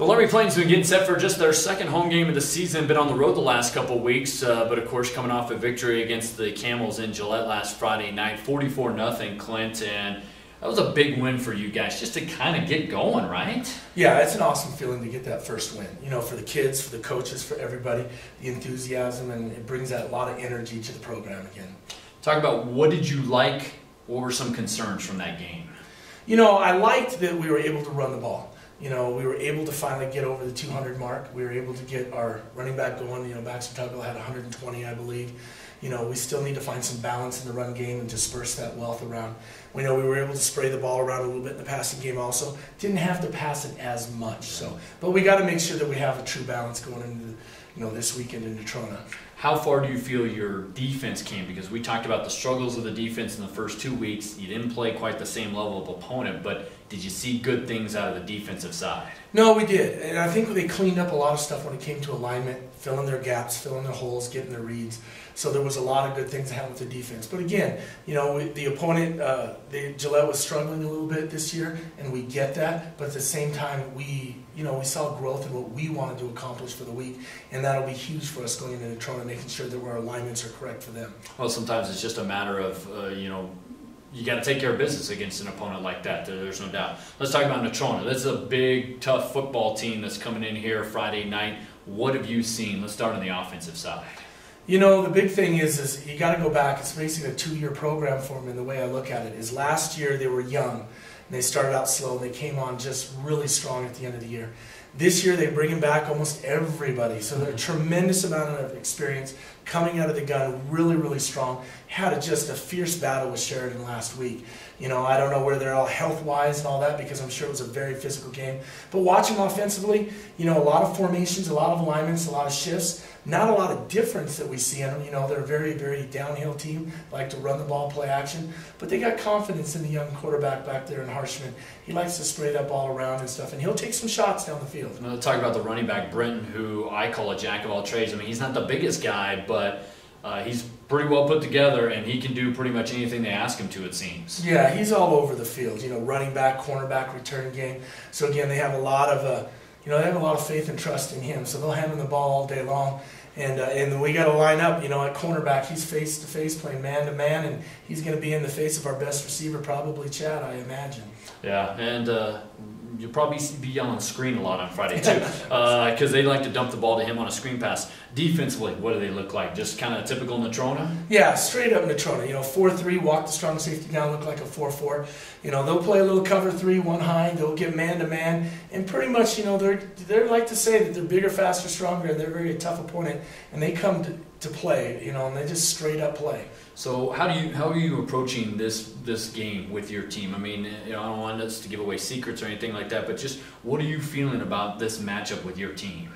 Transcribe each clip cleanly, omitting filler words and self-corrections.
The Laramie Plainsmen getting set for just their second home game of the season. Been on the road the last couple weeks, but of course coming off a victory against the Camels in Gillette last Friday night, 44-0, Clint, and that was a big win for you guys just to kind of get going, right? Yeah, it's an awesome feeling to get that first win. You know, for the kids, for the coaches, for everybody, the enthusiasm, and it brings that lot of energy to the program again. Talk about what did you like, what were some concerns from that game? You know, I liked that we were able to run the ball. You know, we were able to finally get over the 200 mark. We were able to get our running back going. You know, Baxter Tuggle had 120, I believe. You know, we still need to find some balance in the run game and disperse that wealth around. We know we were able to spray the ball around a little bit in the passing game also. Didn't have to pass it as much. So, but we got to make sure that we have a true balance going into this weekend in Natrona. How far do you feel your defense came? Because we talked about the struggles of the defense in the first 2 weeks. You didn't play quite the same level of opponent, but did you see good things out of the defensive side? No, we did. And I think they cleaned up a lot of stuff when it came to alignment, filling their gaps, filling their holes, getting their reads. So there was a lot of good things that happened with the defense. But again, you know, the opponent, Gillette was struggling a little bit this year, and we get that. But at the same time, we saw growth in what we wanted to accomplish for the week, and that'll be huge for us going into Natrona, making sure that our alignments are correct for them. Well, sometimes it's just a matter of, you got to take care of business against an opponent like that. There's no doubt. Let's talk about Natrona. This is a big, tough football team that's coming in here Friday night. What have you seen? Let's start on the offensive side. You know, the big thing is you got to go back. It's basically a 2-year program for them, and the way I look at it is last year they were young, and they started out slow, and they came on just really strong at the end of the year. This year, they're bringing back almost everybody, so they're a tremendous amount of experience coming out of the gun, really, really strong. Had just a fierce battle with Sheridan last week. You know, I don't know where they're all health-wise and all that, because I'm sure it was a very physical game. But watching offensively, you know, a lot of formations, a lot of alignments, a lot of shifts. Not a lot of difference that we see in them. You know, they're a very, very downhill team, like to run the ball, play action. But they got confidence in the young quarterback back there in Harshman. He likes to spray that ball around and stuff, and he'll take some shots down the field. Now, talk about the running back, Brenton, who I call a jack of all trades. I mean, he's not the biggest guy, but he's pretty well put together, and he can do pretty much anything they ask him to, it seems. Yeah, he's all over the field. You know, running back, cornerback, return game. So again, they have a lot of they have a lot of faith and trust in him. So they'll hand him the ball all day long. And we got to line up, you know, at cornerback. He's face-to-face playing man-to-man, and he's going to be in the face of our best receiver, probably Chad, I imagine. Yeah, and you'll probably be yelling screen a lot on Friday, too, because they like to dump the ball to him on a screen pass. Defensively, what do they look like? Just kind of typical Natrona? Yeah, straight up Natrona. You know, 4-3, walk the strong safety down, look like a 4-4. You know, they'll play a little cover 3, one high. They'll get man-to-man. And pretty much, you know, they're like to say that they're bigger, faster, stronger, and they're a very tough opponent. And they come to play, you know, and they just straight up play. So how are you approaching this game with your team? I mean, you know, I don't want us to give away secrets or anything like that, but just what are you feeling about this matchup with your team?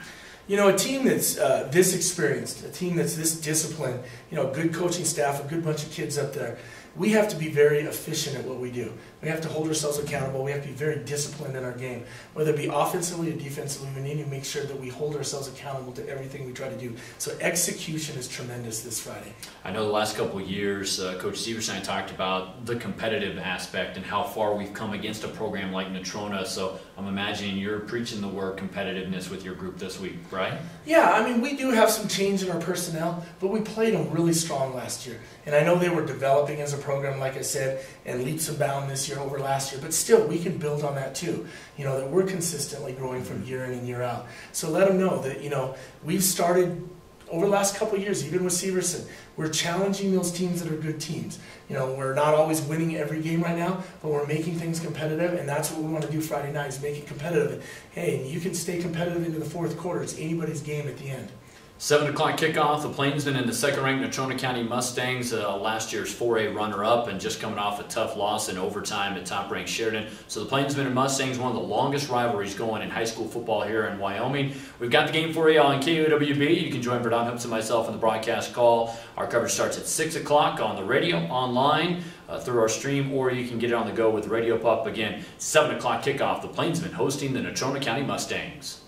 You know, a team that's this experienced, a team that's this disciplined, you know, good coaching staff, a good bunch of kids up there, we have to be very efficient at what we do. We have to hold ourselves accountable. We have to be very disciplined in our game. Whether it be offensively or defensively, we need to make sure that we hold ourselves accountable to everything we try to do. So execution is tremendous this Friday. I know the last couple of years, Coach Severson and I talked about the competitive aspect and how far we've come against a program like Natrona. So I'm imagining you're preaching the word competitiveness with your group this week, right? Yeah, I mean, we do have some change in our personnel, but we played them really strong last year. And I know they were developing as a program, like I said, and leaps and bounds this year over last year. But still, we can build on that too. You know, that we're consistently growing from year in and year out. So let them know that, you know, we've started over the last couple of years, even with Severson, we're challenging those teams that are good teams. You know, we're not always winning every game right now, but we're making things competitive, and that's what we want to do Friday night, is make it competitive. And, hey, you can stay competitive into the fourth quarter. It's anybody's game at the end. 7 o'clock kickoff, the Plainsmen and the second-ranked Natrona County Mustangs, last year's 4A runner-up, and just coming off a tough loss in overtime at top-ranked Sheridan. So the Plainsmen and Mustangs, one of the longest rivalries going in high school football here in Wyoming. We've got the game for you on KOWB. You can join Verdon Hoops and myself in the broadcast call. Our coverage starts at 6 o'clock on the radio, online, through our stream, or you can get it on the go with Radio Pup. Again, 7 o'clock kickoff, the Plainsmen hosting the Natrona County Mustangs.